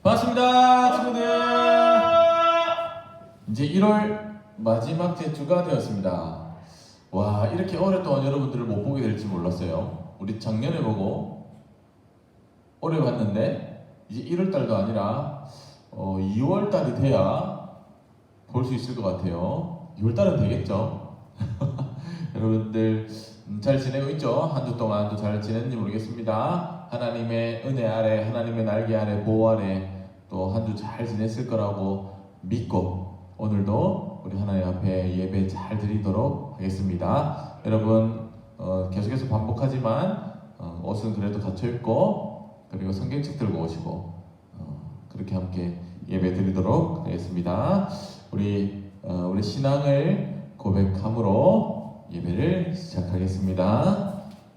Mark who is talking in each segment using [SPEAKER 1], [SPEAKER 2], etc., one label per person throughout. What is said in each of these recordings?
[SPEAKER 1] 반갑습니다, 친구들. 이제 1월 마지막 주가 되었습니다. 와, 이렇게 오랫동안 여러분들을 못 보게 될지 몰랐어요. 우리 작년에 보고 올해 봤는데 이제 1월 달도 아니라 2월 달이 돼야 볼 수 있을 것 같아요. 2월 달은 되겠죠? 여러분들 잘 지내고 있죠? 한 주 동안 또 잘 지냈는지 모르겠습니다. 하나님의 은혜 아래, 하나님의 날개 아래, 보호 아래 또 한 주 잘 지냈을 거라고 믿고 오늘도 우리 하나님 앞에 예배 잘 드리도록 하겠습니다. 여러분 계속해서 반복하지만 옷은 그래도 갖춰 입고 그리고 성경책 들고 오시고 그렇게 함께 예배 드리도록 하겠습니다. 우리 신앙을 고백함으로 예배를 시작하겠습니다.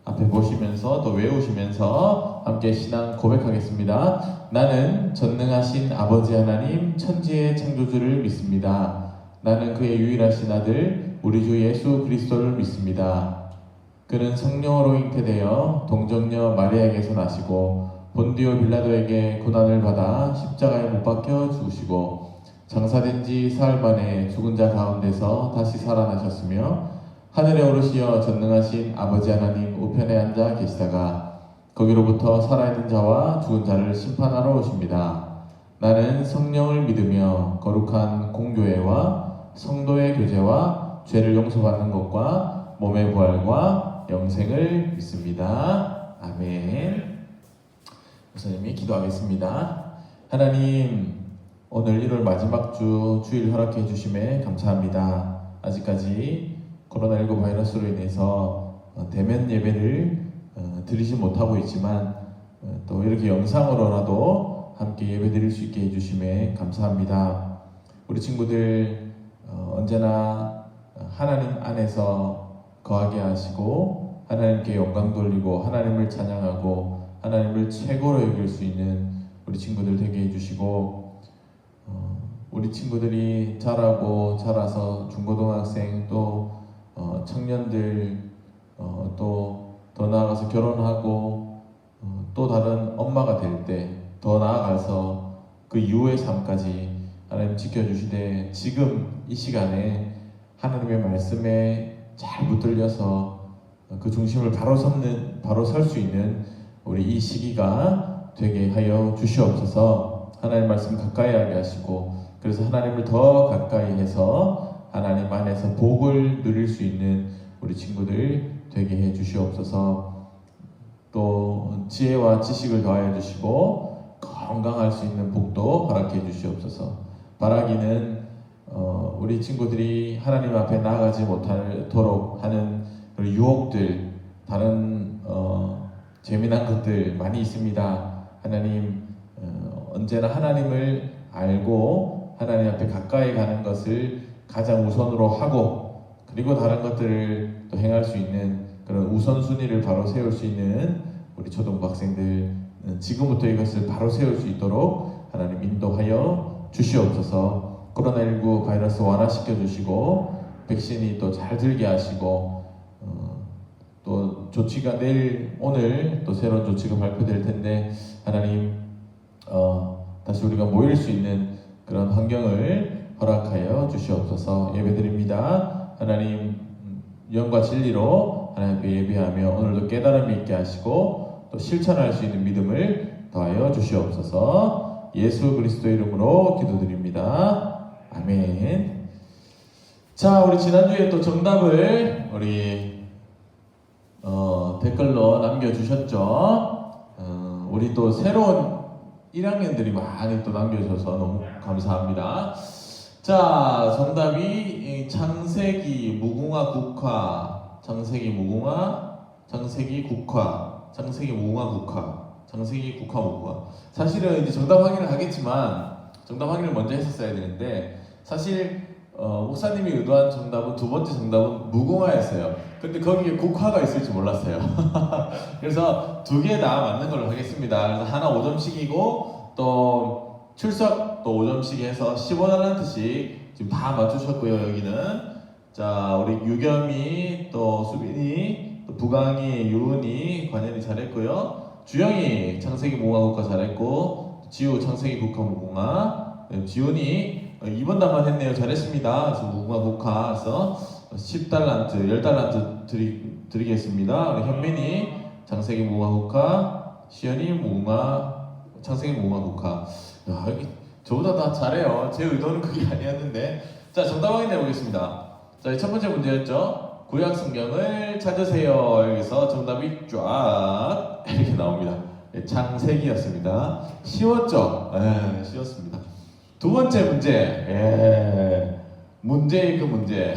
[SPEAKER 1] 앞에 보시면서 또 외우시면서 함께 신앙 고백하겠습니다. 나는 전능하신 아버지 하나님 천지의 창조주를 믿습니다. 나는 그의 유일하신 아들 우리 주 예수 그리스도를 믿습니다. 그는 성령으로 잉태되어 동정녀 마리아에게서 나시고 본디오 빌라도에게 고난을 받아 십자가에 못 박혀 죽으시고 장사된 지 사흘 만에 죽은 자 가운데서 다시 살아나셨으며 하늘에 오르시어 전능하신 아버지 하나님 우편에 앉아 계시다가 거기로부터 살아있는 자와 죽은 자를 심판하러 오십니다. 나는 성령을 믿으며 거룩한 공교회와 성도의 교제와 죄를 용서받는 것과 몸의 부활과 영생을 믿습니다. 아멘. 목사님이 기도하겠습니다. 하나님, 오늘 1월 마지막 주일 허락해 주심에 감사합니다. 아직까지 코로나19 바이러스로 인해서 대면 예배를 드리지 못하고 있지만 또 이렇게 영상으로라도 함께 예배 드릴 수 있게 해주심에 감사합니다. 우리 친구들 언제나 하나님 안에서 거하게 하시고 하나님께 영광 돌리고 하나님을 찬양하고 하나님을 최고로 여길 수 있는 우리 친구들 되게 해주시고 우리 친구들이 자라서 중고등학생 또 청년들 또 더 나아가서 결혼하고 또 다른 엄마가 될 때 더 나아가서 그 이후의 삶까지 하나님 지켜주시되 지금 이 시간에 하나님의 말씀에 잘 붙들려서 그 중심을 바로 설 수 있는 우리 이 시기가 되게 하여 주시옵소서. 하나님 말씀 가까이 하게 하시고 그래서 하나님을 더 가까이 해서 하나님 안에서 복을 누릴 수 있는 우리 친구들 되게 해 주시옵소서. 또 지혜와 지식을 더하여 주시고 건강할 수 있는 복도 허락해 주시옵소서. 바라기는 우리 친구들이 하나님 앞에 나아가지 못하도록 하는 유혹들, 다른 재미난 것들 많이 있습니다. 하나님 언제나 하나님을 알고 하나님 앞에 가까이 가는 것을 가장 우선으로 하고 그리고 다른 것들을 또 행할 수 있는 그런 우선순위를 바로 세울 수 있는 우리 초등부 학생들 지금부터 이것을 바로 세울 수 있도록 하나님 인도하여 주시옵소서. 코로나19 바이러스 완화시켜 주시고 백신이 또 잘 들게 하시고 또 조치가 오늘 또 새로운 조치가 발표될 텐데 하나님 다시 우리가 모일 수 있는 그런 환경을 허락하여 주시옵소서. 예배드립니다. 하나님 영과 진리로 하나님 앞에 예배하며 오늘도 깨달음이 있게 하시고 또 실천할 수 있는 믿음을 더하여 주시옵소서. 예수 그리스도 이름으로 기도드립니다. 아멘. 자, 우리 지난주에 또 정답을 우리 댓글로 남겨주셨죠. 우리 또 새로운 1학년들이 많이 또 남겨주셔서 너무 감사합니다. 자, 정답이 창세기 무궁화 국화, 창세기 무궁화 무궁화. 사실은 이제 정답 확인을 하겠지만 정답 확인을 먼저 했었어야 되는데 사실 목사님이 의도한 정답은 두 번째 정답은 무궁화였어요. 근데 거기에 국화가 있을 줄 몰랐어요. 그래서 두 개 다 맞는 걸로 하겠습니다. 그래서 하나 5점씩이고 또 출석 또 5점씩 해서 15달란트씩 지금 다 맞추셨고요. 여기는 자 우리 유겸이 또 수빈이 또 부강이 유은이 관현이 잘했고요. 주영이 창세기 무궁화 국화 잘했고 지우 창세기 국화 무궁화. 지훈이 2번 답만 했네요. 잘했습니다. 그래서 무궁화 국화. 그래서 10달란트, 10달란트 드리겠습니다. 현민이 창세기 무궁화 국화. 시연이 무궁화, 창세기 무궁화 국화. 야, 여기 저보다 다 잘해요. 제 의도는 그게 아니었는데. 자, 정답 확인해 보겠습니다. 자, 첫 번째 문제였죠. 구약 성경을 찾으세요. 여기서 정답이 쫙 이렇게 나옵니다. 창세기였습니다. 쉬웠죠? 쉬웠습니다. 두 번째 문제. 문제의 그 문제.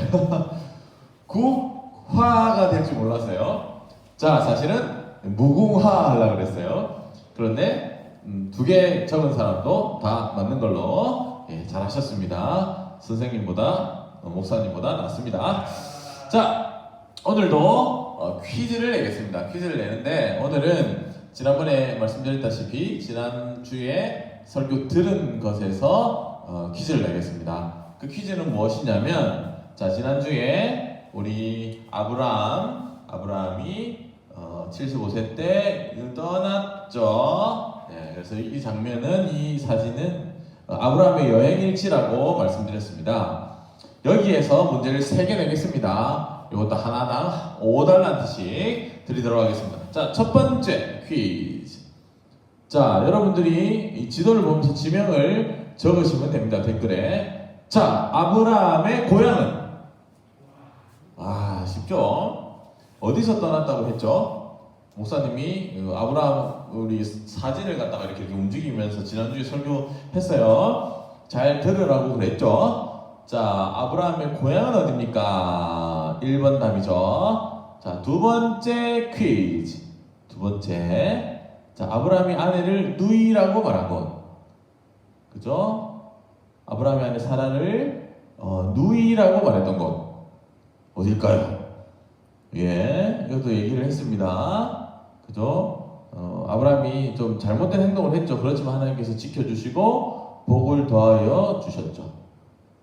[SPEAKER 1] 국화가 될 줄 몰랐어요. 자, 사실은 무궁화 하려고 그랬어요. 그런데 두 개 적은 사람도 다 맞는 걸로 잘하셨습니다. 선생님보다 목사님보다 낫습니다. 자, 오늘도 퀴즈를 내겠습니다. 퀴즈를 내는데 오늘은 지난번에 말씀드렸다시피 지난주에 설교 들은 것에서 퀴즈를 내겠습니다. 그 퀴즈는 무엇이냐면, 자, 지난주에 우리 아브라함이 75세 때 떠났죠. 그래서 이 장면은, 이 사진은 아브라함의 여행일지라고 말씀드렸습니다. 여기에서 문제를 3개 내겠습니다. 이것도 하나당 5달란트씩 드리도록 하겠습니다. 자, 첫 번째 퀴즈. 자, 여러분들이 이 지도를 보면서 지명을 적으시면 됩니다. 댓글에. 자, 아브라함의 고향은? 쉽죠? 어디서 떠났다고 했죠? 목사님이 아브라함 우리 사진을 갖다가 이렇게 움직이면서 지난주에 설교했어요. 잘 들으라고 그랬죠? 자, 아브라함의 고향은 어디입니까? 1번 답이죠. 자, 두 번째 퀴즈. 두 번째. 자, 아브라함이 아내를 누이라고 말한 것. 그죠? 아브라함의 아내 사라를 누이라고 말했던 것. 어딜까요? 이것도 얘기를 했습니다. 그죠? 아브라함이 좀 잘못된 행동을 했죠. 그렇지만 하나님께서 지켜주시고 복을 더하여 주셨죠.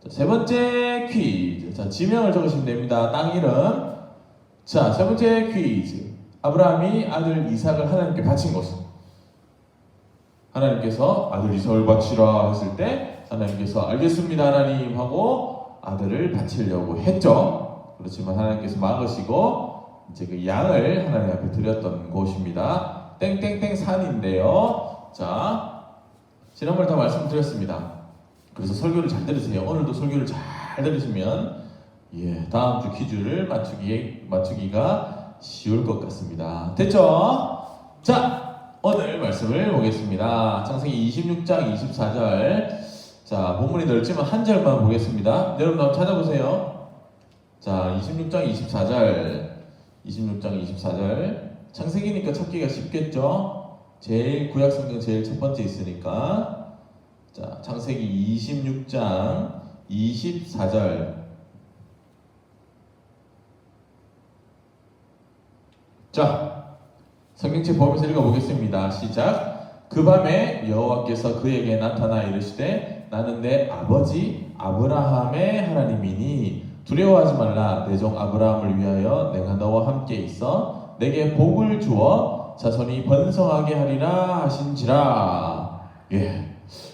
[SPEAKER 1] 자, 세 번째 퀴즈. 자, 지명을 적으시면 됩니다. 땅 이름. 자, 세 번째 퀴즈. 아브라함이 아들 이삭을 하나님께 바친 것은? 하나님께서 아들 이삭을 바치라 했을 때 하나님께서 알겠습니다 하나님 하고 아들을 바치려고 했죠. 그렇지만 하나님께서 막으시고 이제 그 양을 하나님 앞에 드렸던 곳입니다. 땡땡땡 산인데요. 자, 지난번에 다 말씀드렸습니다. 그래서 설교를 잘 들으세요. 오늘도 설교를 잘 들으시면 다음 주 퀴즈를 맞추기가 쉬울 것 같습니다. 됐죠? 자, 오늘 말씀을 보겠습니다. 창세기 26장 24절. 자, 본문이 넓지만 한 절만 보겠습니다. 여러분 한번 찾아보세요. 자, 26장 24절. 26장 24절. 창세기니까 찾기가 쉽겠죠? 제일 구약성경 제일 첫 번째 있으니까. 자, 창세기 26장 24절. 자, 성경책 보면서 읽어보겠습니다. 시작. 그 밤에 여호와께서 그에게 나타나 이르시되 나는 내 아버지 아브라함의 하나님이니 두려워하지 말라. 내 종 아브라함을 위하여 내가 너와 함께 있어 내게 복을 주어 자손이 번성하게 하리라 하신지라.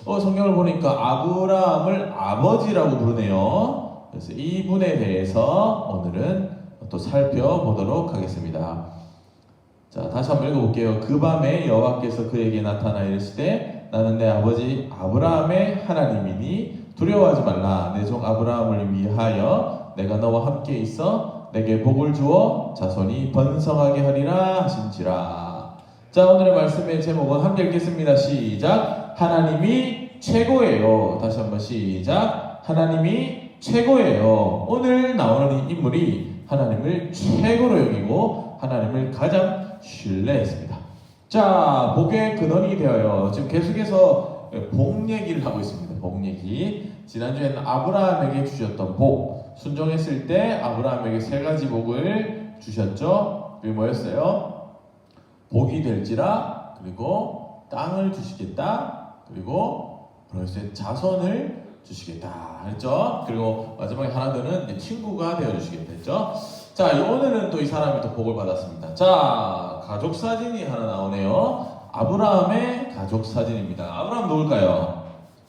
[SPEAKER 1] 성경을 보니까 아브라함을 아버지라고 부르네요. 그래서 이 분에 대해서 오늘은 또 살펴보도록 하겠습니다. 자, 다시 한번 읽어볼게요. 그 밤에 여호와께서 그에게 나타나 이르시되 나는 내 아버지 아브라함의 하나님이니 두려워하지 말라. 내 종 아브라함을 위하여 내가 너와 함께 있어 내게 복을 주어 자손이 번성하게 하리라 하신지라. 자, 오늘의 말씀의 제목은 함께 읽겠습니다. 시작. 하나님이 최고예요. 다시 한번 시작. 하나님이 최고예요. 오늘 나오는 인물이 하나님을 최고로 여기고 하나님을 가장 신뢰했습니다. 자, 복의 근원이 되어요. 지금 계속해서 복 얘기를 하고 있습니다. 복 얘기. 지난주에는 아브라함에게 주셨던 복, 순종했을 때 아브라함에게 3가지 복을 주셨죠. 그게 뭐였어요? 복이 될지라, 그리고 땅을 주시겠다, 그리고 자손을 주시겠다 했죠. 그리고 마지막에 하나 더는 친구가 되어주시겠다 했죠. 자, 오늘은 또 이 사람이 또 복을 받았습니다. 자, 가족 사진이 하나 나오네요. 아브라함의 가족 사진입니다. 아브라함 누굴까요?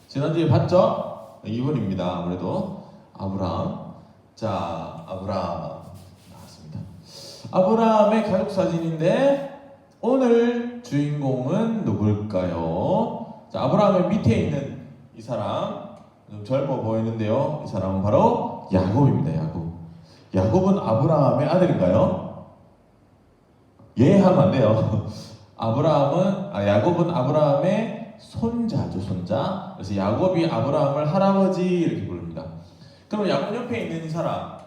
[SPEAKER 1] 지난주에 봤죠? 이분입니다. 아무래도 아브라함. 자, 아브라함 나왔습니다. 아브라함의 가족 사진인데 오늘 주인공은 누굴까요? 자, 아브라함의 밑에 있는 이 사람 좀 젊어 보이는데요. 이 사람은 바로 야곱입니다. 야곱은 아브라함의 아들인가요? 예 하면 안 돼요. 야곱은 아브라함의 손자죠, 손자. 그래서 야곱이 아브라함을 할아버지 이렇게 부릅니다. 그럼 야곱 옆에 있는 이 사람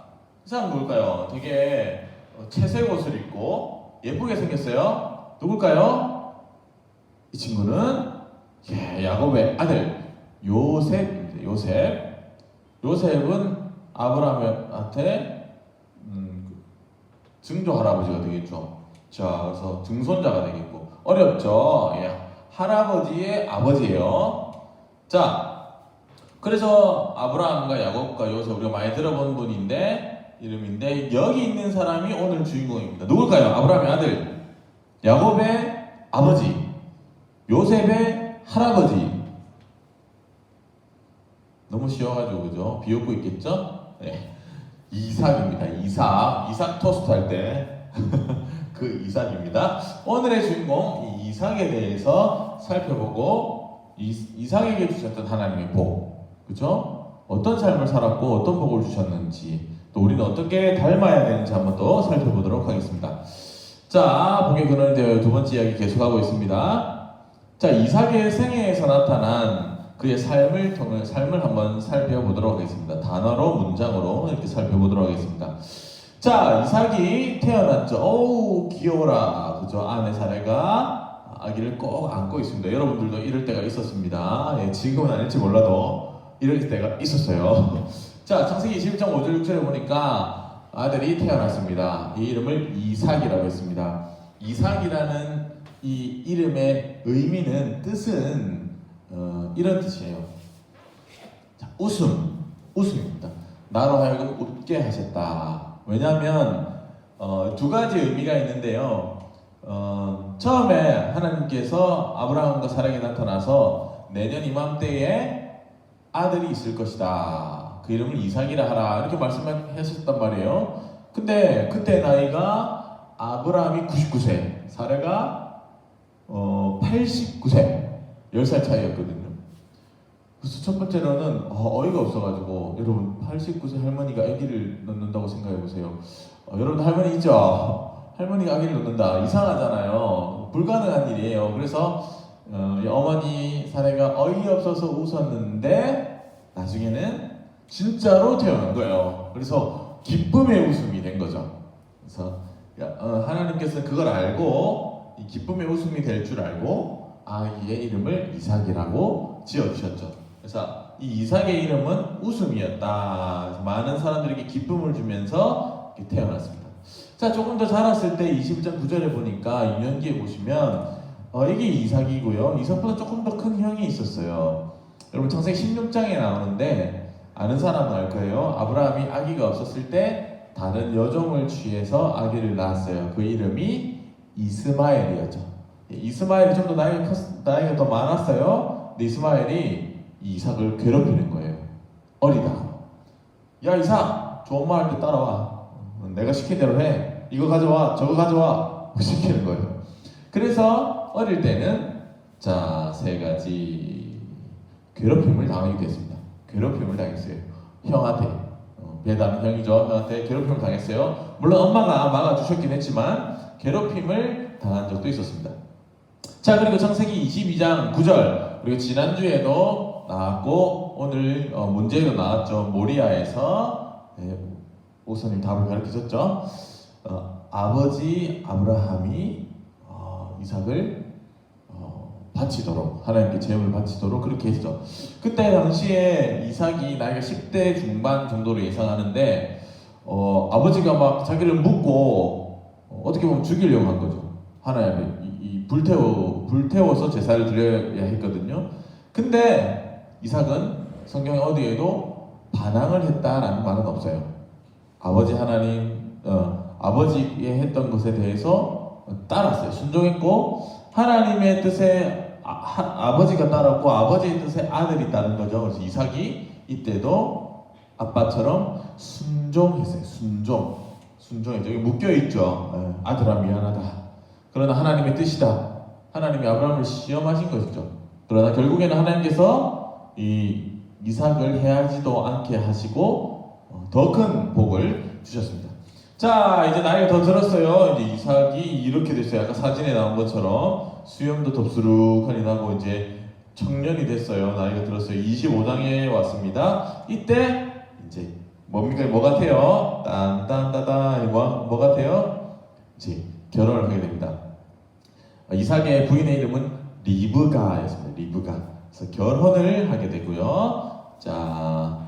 [SPEAKER 1] 누굴까요? 되게 채색 옷을 입고 예쁘게 생겼어요. 누굴까요? 이 친구는 야곱의 아들 요셉입니다. 요셉은 아브라함한테 증조 할아버지가 되겠죠. 자, 그래서 증손자가 되겠고 어렵죠. 할아버지의 아버지예요. 자, 그래서 아브라함과 야곱과 요셉 우리가 많이 들어본 이름인데 여기 있는 사람이 오늘 주인공입니다. 누굴까요? 아브라함의 아들, 야곱의 아버지, 요셉의 할아버지. 너무 쉬워가지고 그죠? 비웃고 있겠죠? 네. 이삭입니다. 이삭 토스트 할 때 그 이삭입니다. 오늘의 주인공 이 이삭에 대해서 살펴보고 이삭에게 주셨던 하나님의 복, 그죠? 어떤 삶을 살았고 어떤 복을 주셨는지 또 우리는 어떻게 닮아야 되는지 한번 더 살펴보도록 하겠습니다. 자, 복의 근원이 되어 두 번째 이야기 계속하고 있습니다. 자, 이삭의 생애에서 나타난 그의 삶을 한번 살펴보도록 하겠습니다. 단어로 문장으로 이렇게 살펴보도록 하겠습니다. 자, 이삭이 태어났죠. 어우 귀여워라, 그죠? 아내 사례가 아기를 꼭 안고 있습니다. 여러분들도 이럴 때가 있었습니다. 지금은 아닐지 몰라도 이럴 때가 있었어요. 자, 창세기 21장 5절 6절에 보니까 아들이 태어났습니다. 이 이름을 이삭이라고 했습니다. 이삭이라는 이 이름의 뜻은 이런 뜻이에요. 자, 웃음입니다. 나로 하여금 웃게 하셨다. 왜냐하면 두 가지 의미가 있는데요. 처음에 하나님께서 아브라함과 사라에게 나타나서 내년 이맘때에 아들이 있을 것이다. 그 이름을 이삭이라 하라. 이렇게 말씀하셨단 말이에요. 근데 그때 나이가 아브라함이 99세, 사라가 89세, 10살 차이였거든요. 그래서 첫 번째로는 어이가 없어가지고, 여러분 89세 할머니가 아기를 낳는다고 생각해보세요. 여러분 할머니 있죠? 할머니가 아기를 낳는다, 이상하잖아요. 불가능한 일이에요. 그래서 어머니 사례가 어이없어서 웃었는데 나중에는 진짜로 태어난 거예요. 그래서 기쁨의 웃음이 된 거죠. 그래서 하나님께서는 그걸 알고 이 기쁨의 웃음이 될 줄 알고 아이의 이름을 이삭이라고 지어주셨죠. 그래서 이 이삭의 이름은 웃음이었다. 많은 사람들에게 기쁨을 주면서 태어났습니다. 자, 조금 더 자랐을 때 21장 9절에 보니까 유년기에 보시면 이게 이삭이고요. 이삭보다 조금 더 큰 형이 있었어요. 여러분 창세기 16장에 나오는데 아는 사람은 알 거예요. 아브라함이 아기가 없었을 때 다른 여종을 취해서 아기를 낳았어요. 그 이름이 이스마엘이었죠. 이스마엘이 좀 더 나이가 더 많았어요. 근데 이스마엘이 이삭을 괴롭히는 거예요. 어리다. 야 이삭, 좋은 말 할 때 따라와. 내가 시킨 대로 해. 이거 가져와, 저거 가져와. 시키는 거예요. 그래서 어릴 때는 자, 세 가지 괴롭힘을 당하게 됐습니다. 괴롭힘을 당했어요. 형한테, 배다는 형이죠. 형한테 괴롭힘을 당했어요. 물론 엄마가 막아주셨긴 했지만 괴롭힘을 당한 적도 있었습니다. 자, 그리고 창세기 22장 9절, 그리고 지난주에도 나왔고 오늘 문제도 나왔죠. 모리아에서 오선님 답을 가르치셨죠. 아버지 아브라함이 이삭을 바치도록, 하나님께 제물을 바치도록 그렇게 했죠. 그때 당시에 이삭이 나이가 10대 중반 정도로 예상하는데 아버지가 막 자기를 묻고 어떻게 보면 죽이려고 한 거죠. 하나님을 불태워서 제사를 드려야 했거든요. 근데 이삭은 성경 어디에도 반항을 했다라는 말은 없어요. 아버지 하나님, 아버지의 했던 것에 대해서 따랐어요. 순종했고 하나님의 뜻에 아버지가 따랐고 아버지의 뜻에 아들이 따른 거죠. 그래서 이삭이 이때도 아빠처럼 순종했어요. 순종했죠. 여기 묶여 있죠. 아들아 미안하다. 그러나 하나님의 뜻이다. 하나님이 아브라함을 시험하신 것이죠. 그러나 결국에는 하나님께서 이 이삭을 해하지도 않게 하시고 더 큰 복을 주셨습니다. 자, 이제 나이가 더 들었어요. 이제 이삭이 이렇게 됐어요. 아까 사진에 나온 것처럼 수염도 덥수룩하니 나고 이제 청년이 됐어요. 나이가 들었어요. 25장에 왔습니다. 이때 이제 뭡니까? 뭐 같아요? 딴딴따단 뭐 같아요? 이제 결혼을 하게 됩니다. 이삭의 부인의 이름은 리브가였습니다. 리브가. 그래서 결혼을 하게 되고요. 자,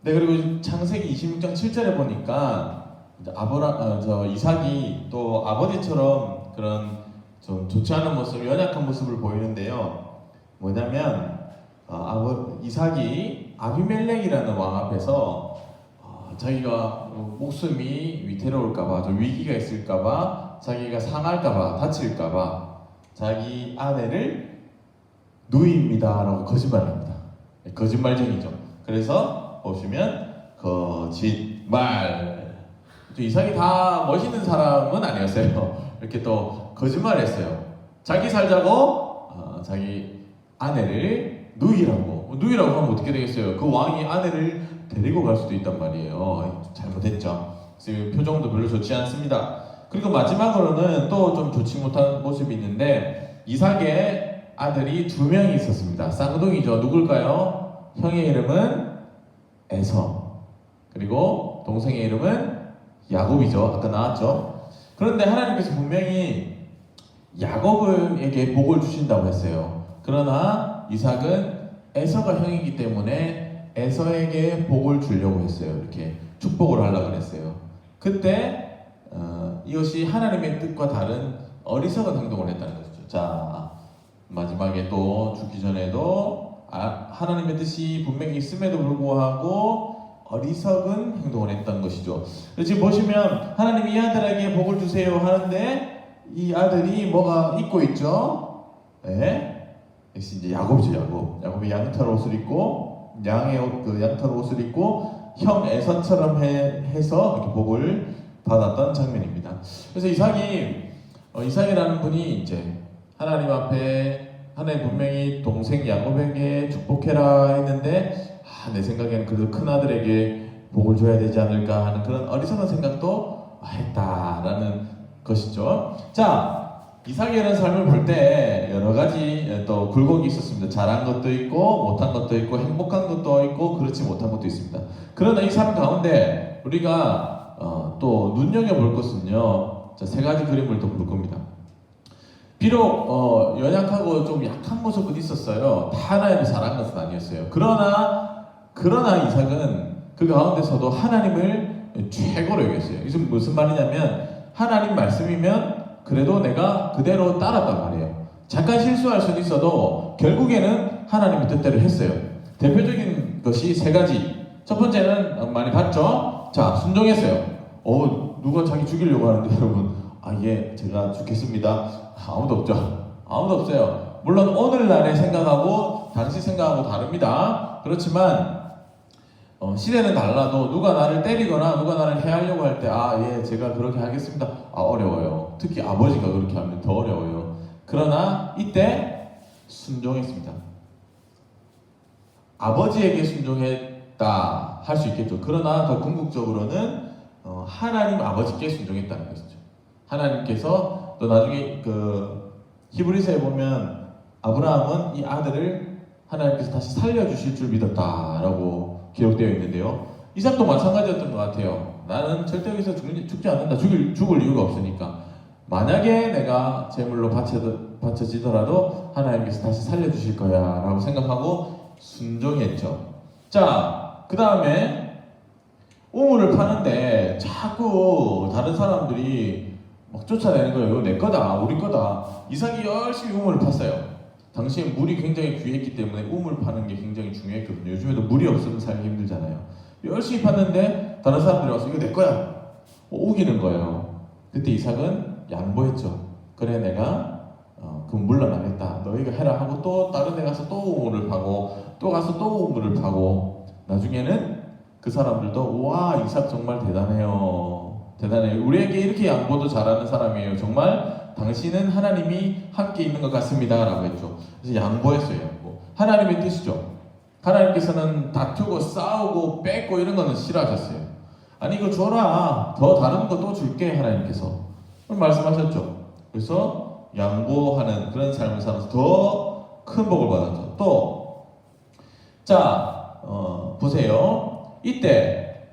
[SPEAKER 1] 네, 그리고 창세기 26장 7절에 보니까 이삭이 또 아버지처럼 그런 좀 좋지 않은 모습, 연약한 모습을 보이는데요. 뭐냐면 이삭이 아비멜렉이라는 왕 앞에서 자기가 목숨이 위태로울까봐, 좀 위기가 있을까봐, 자기가 상할까봐, 다칠까봐 자기 아내를 누이입니다라고 거짓말합니다. 거짓말쟁이죠. 그래서 보시면 거짓말. 이삭이 다 멋있는 사람은 아니었어요. 이렇게 또 거짓말했어요. 자기 살자고 자기 아내를 누이라고 하면 어떻게 되겠어요? 그 왕이 아내를 데리고 갈 수도 있단 말이에요. 잘못했죠. 그래서 표정도 별로 좋지 않습니다. 그리고 마지막으로는 또 좀 좋지 못한 모습이 있는데 이삭의 아들이 2명이 있었습니다. 쌍둥이죠. 누굴까요? 형의 이름은 에서, 그리고 동생의 이름은 야곱이죠. 아까 나왔죠. 그런데 하나님께서 분명히 야곱에게 복을 주신다고 했어요. 그러나 이삭은 에서가 형이기 때문에 에서에게 복을 주려고 했어요. 이렇게 축복을 하려고 했어요. 그때 이것이 하나님의 뜻과 다른 어리석은 행동을 했다는 것이죠. 자, 마지막에 또 죽기 전에도 하나님의 뜻이 분명히 있음에도 불구하고 어리석은 행동을 했던 것이죠. 지금 보시면 하나님이 이 아들에게 복을 주세요 하는데 이 아들이 뭐가 입고 있죠? 네? 역시 이제 야곱이죠. 야곱이 양털 옷을 입고 양의 양털 옷을 입고 형 에서처럼 해서 이렇게 복을 받았던 장면입니다. 그래서 이삭이라는 분이 이제 하나님 앞에 하나님 분명히 동생 야곱에게 축복해라 했는데 내 생각에는 그래도 큰 아들에게 복을 줘야 되지 않을까 하는 그런 어리석은 생각도 했다라는 것이죠. 자, 이삭이라는 삶을 볼 때 여러 가지 또 굴곡이 있었습니다. 잘한 것도 있고 못한 것도 있고 행복한 것도 있고 그렇지 못한 것도 있습니다. 그러나 이 삶 가운데 우리가 또 눈여겨볼 것은요, 자, 3가지 그림을 또 볼 겁니다. 비록 연약하고 좀 약한 모습은 있었어요. 다 하나님이 잘한 것은 아니었어요. 그러나 이삭은 그 가운데서도 하나님을 최고로 여겼어요. 이게 무슨 말이냐면 하나님 말씀이면 그래도 내가 그대로 따랐단 말이에요. 잠깐 실수할 수는 있어도 결국에는 하나님의 뜻대로 했어요. 대표적인 것이 3가지. 첫 번째는 많이 봤죠? 자, 순종했어요. 누가 자기 죽이려고 하는데 여러분, 예, 제가 죽겠습니다. 아무도 없어요. 물론 오늘날의 생각하고 당시 생각하고 다릅니다. 그렇지만 시대는 달라도 누가 나를 때리거나 누가 나를 해하려고 할 때 예, 제가 그렇게 하겠습니다. 어려워요. 특히 아버지가 그렇게 하면 더 어려워요. 그러나 이때 순종했습니다. 아버지에게 순종했다 할 수 있겠죠. 그러나 더 궁극적으로는 하나님 아버지께 순종했다는 것이죠. 하나님께서 또 나중에 히브리서에 보면 아브라함은 이 아들을 하나님께서 다시 살려주실 줄 믿었다라고 기록되어 있는데요. 이삭도 마찬가지였던 것 같아요. 나는 절대 여기서 죽지 않는다. 죽을 이유가 없으니까. 만약에 내가 제물로 바쳐지더라도 하나님께서 다시 살려주실 거야 라고 생각하고 순종했죠. 자, 그 다음에 우물을 파는데 자꾸 다른 사람들이 막 쫓아내는 거예요. 이거 내 거다, 우리 거다. 이삭이 열심히 우물을 팠어요. 당시에 물이 굉장히 귀했기 때문에 우물 파는 게 굉장히 중요했거든요. 요즘에도 물이 없으면 살기 힘들잖아요. 열심히 팠는데 다른 사람들이 와서 이거 내 거야. 우기는 거예요. 그때 이삭은 양보했죠. 그래 내가 그럼 물러나겠다. 너희가 해라 하고 또 다른 데 가서 또 우물을 파고 또 가서 또 우물을 파고 나중에는 그 사람들도 와 이삭 정말 대단해요. 대단해요. 우리에게 이렇게 양보도 잘하는 사람이에요. 정말 당신은 하나님이 함께 있는 것 같습니다. 라고 했죠. 그래서 양보했어요. 양보. 하나님의 뜻이죠. 하나님께서는 다투고 싸우고 뺏고 이런 거는 싫어하셨어요. 아니 이거 줘라. 더 다른 거 또 줄게. 하나님께서 말씀하셨죠. 그래서 양보하는 그런 삶을 살아서 더 큰 복을 받았죠. 또 자 보세요. 이때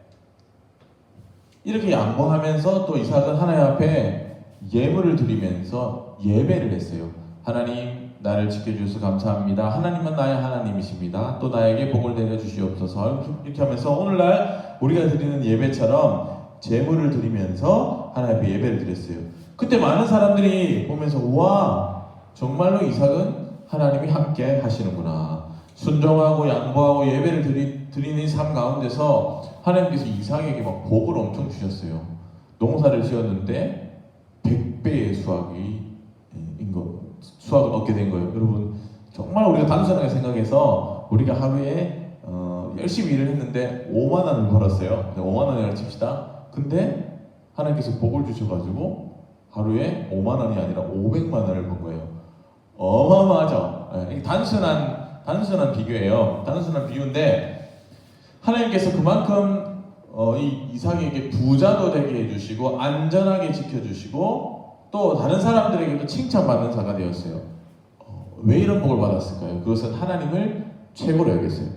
[SPEAKER 1] 이렇게 양보하면서 또 이삭은 하나님 앞에 예물을 드리면서 예배를 했어요. 하나님 나를 지켜주셔서 감사합니다. 하나님은 나의 하나님이십니다. 또 나에게 복을 내려주시옵소서. 이렇게 하면서 오늘날 우리가 드리는 예배처럼 제물을 드리면서 하나님 앞에 예배를 드렸어요. 그때 많은 사람들이 보면서 와 정말로 이삭은 하나님이 함께 하시는구나. 순종하고 양보하고 예배를 드리는 삶 가운데서 하나님께서 이삭에게 막 복을 엄청 주셨어요. 농사를 지었는데 100배의 수확을 얻게 된 거예요. 여러분 정말 우리가 단순하게 생각해서 우리가 하루에 열심히 일을 했는데 5만 원을 벌었어요. 5만 원이라고 칩시다. 근데 하나님께서 복을 주셔가지고 하루에 5만 원이 아니라 500만 원을 번 거예요. 어마어마하죠. 네, 단순한 비교예요. 단순한 비유인데 하나님께서 그만큼 이 이삭에게 부자도 되게 해주시고 안전하게 지켜주시고 또 다른 사람들에게도 칭찬받는 자가 되었어요. 왜 이런 복을 받았을까요? 그것은 하나님을 최고로 여겼어요.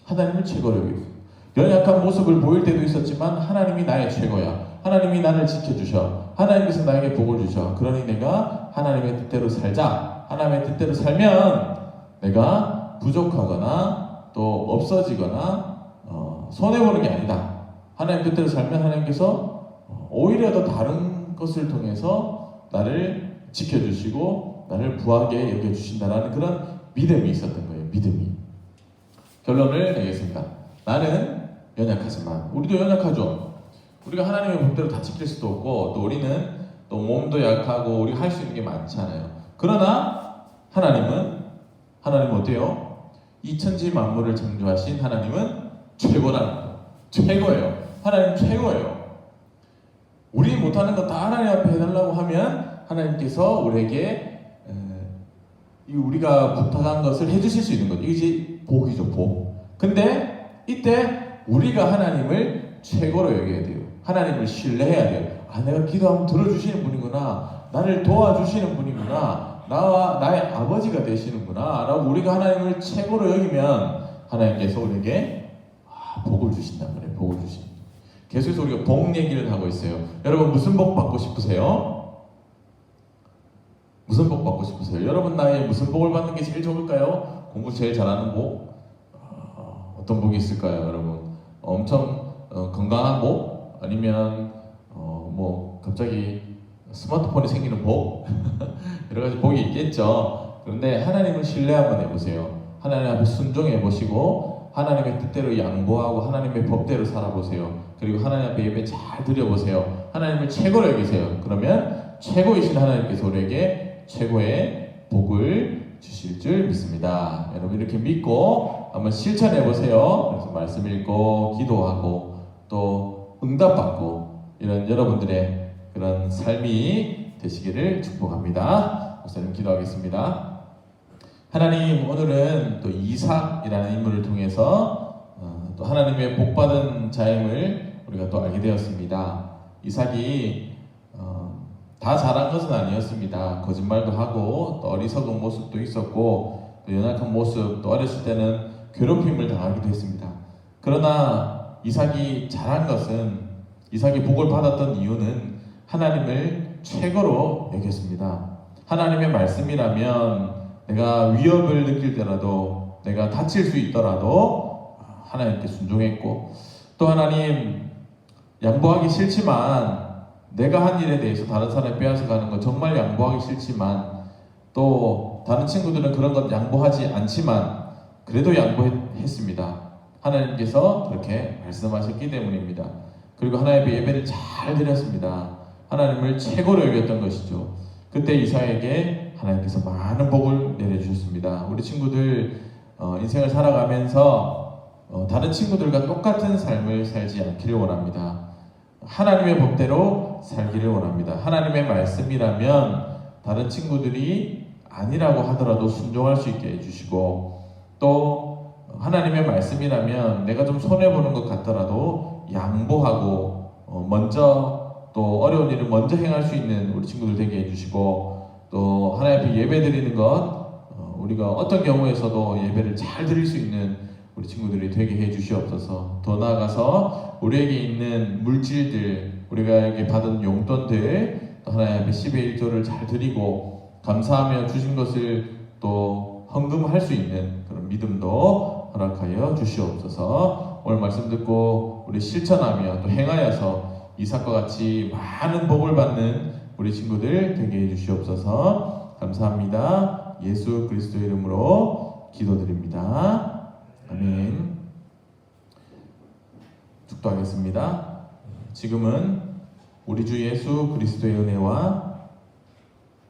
[SPEAKER 1] 하나님을 최고로 여겼어요. 연약한 모습을 보일 때도 있었지만 하나님이 나의 최고야. 하나님이 나를 지켜주셔. 하나님께서 나에게 복을 주셔. 그러니 내가 하나님의 뜻대로 살자. 하나님의 뜻대로 살면 내가 부족하거나 또 없어지거나 손해보는 게 아니다. 하나님 뜻대로 살면 하나님께서 오히려 더 다른 것을 통해서 나를 지켜주시고 나를 부하게 여겨주신다라는 그런 믿음이 있었던 거예요. 믿음이. 결론을 내겠습니다. 나는 연약하지만 우리도 연약하죠. 우리가 하나님의 법대로 다 지킬 수도 없고 또 우리는 또 몸도 약하고 우리가 할 수 있는 게 많잖아요. 그러나 하나님은 어때요? 이 천지 만물을 창조하신 하나님은 최고라는 거예요. 최고예요. 하나님 최고예요. 우리 못하는 거 다 하나님 앞에 해달라고 하면 하나님께서 우리에게 우리가 부탁한 것을 해주실 수 있는 거죠. 이게 복이죠, 복. 근데 이때 우리가 하나님을 최고로 여겨야 돼요. 하나님을 신뢰해야 돼요. 아, 내가 기도하면 들어주시는 분이구나. 나를 도와주시는 분이구나. 나와 나의 아버지가 되시는구나. 라고 우리가 하나님을 최고로 여기면 하나님께서 우리에게 복을 주신단 말이에요. 복을 주신. 계속해서 우리가 복 얘기를 하고 있어요. 여러분 무슨 복 받고 싶으세요? 무슨 복 받고 싶으세요? 여러분 나이에 무슨 복을 받는 게 제일 좋을까요? 공부 제일 잘하는 복? 어떤 복이 있을까요, 여러분? 엄청 건강한 복? 아니면 뭐 갑자기 스마트폰이 생기는 복? 여러 가지 복이 있겠죠. 그런데 하나님을 신뢰 한번 해보세요. 하나님 앞에 순종해 보시고 하나님의 뜻대로 양보하고 하나님의 법대로 살아보세요. 그리고 하나님 앞에 예배 잘 드려보세요. 하나님을 최고로 여기세요. 그러면 최고이신 하나님께서 우리에게 최고의 복을 주실 줄 믿습니다. 여러분 이렇게 믿고 한번 실천해 보세요. 그래서 말씀 읽고 기도하고 또 응답받고 이런 여러분들의 그런 삶이 되시기를 축복합니다. 목사님 기도하겠습니다. 하나님 오늘은 또 이삭이라는 인물을 통해서 또 하나님의 복받은 자임을 우리가 또 알게 되었습니다. 이삭이 다 잘한 것은 아니었습니다. 거짓말도 하고 또 어리석은 모습도 있었고 또 연약한 모습 또 어렸을 때는 괴롭힘을 당하기도 했습니다. 그러나 이삭이 잘한 것은 이삭이 복을 받았던 이유는 하나님을 최고로 여겼습니다. 하나님의 말씀이라면 내가 위협을 느낄 때라도 내가 다칠 수 있더라도 하나님께 순종했고 또 하나님 양보하기 싫지만 내가 한 일에 대해서 다른 사람이 빼앗아가는 거 정말 양보하기 싫지만 또 다른 친구들은 그런 것 양보하지 않지만 그래도 양보했습니다. 하나님께서 그렇게 말씀하셨기 때문입니다. 그리고 하나님의 예배를 잘 드렸습니다. 하나님을 최고로 여겼던 것이죠. 그때 이삭에게 하나님께서 많은 복을 내려주셨습니다. 우리 친구들 인생을 살아가면서 다른 친구들과 똑같은 삶을 살지 않기를 원합니다. 하나님의 법대로 살기를 원합니다. 하나님의 말씀이라면 다른 친구들이 아니라고 하더라도 순종할 수 있게 해주시고, 또 하나님의 말씀이라면 내가 좀 손해보는 것 같더라도 양보하고 먼저 또 어려운 일을 먼저 행할 수 있는 우리 친구들 되게 해주시고, 또 하나님 앞에 예배 드리는 것 우리가 어떤 경우에서도 예배를 잘 드릴 수 있는 우리 친구들이 되게 해주시옵소서. 더 나아가서 우리에게 있는 물질들, 우리가 이렇게 받은 용돈들 또 하나님 앞에 10의 1조를 잘 드리고 감사하며 주신 것을 또 헌금할 수 있는 그런 믿음도 허락하여 주시옵소서. 오늘 말씀 듣고 우리 실천하며 또 행하여서 이삭과 같이 많은 복을 받는 우리 친구들 되게 해주시옵소서. 감사합니다. 예수 그리스도의 이름으로 기도드립니다. 아멘. 축도하겠습니다. 지금은 우리 주 예수 그리스도의 은혜와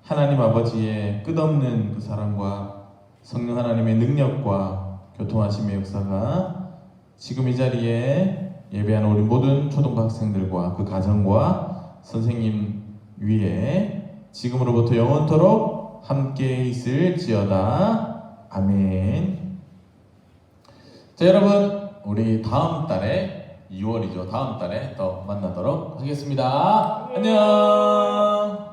[SPEAKER 1] 하나님 아버지의 끝없는 그 사랑과 성령 하나님의 능력과 교통하심의 역사가 지금 이 자리에 예배하는 우리 모든 초등부 학생들과 그 가정과 선생님 위에 지금으로부터 영원토록 함께 있을지어다. 아멘. 자, 여러분, 우리 다음 달에 2월이죠. 다음 달에 또 만나도록 하겠습니다. 안녕.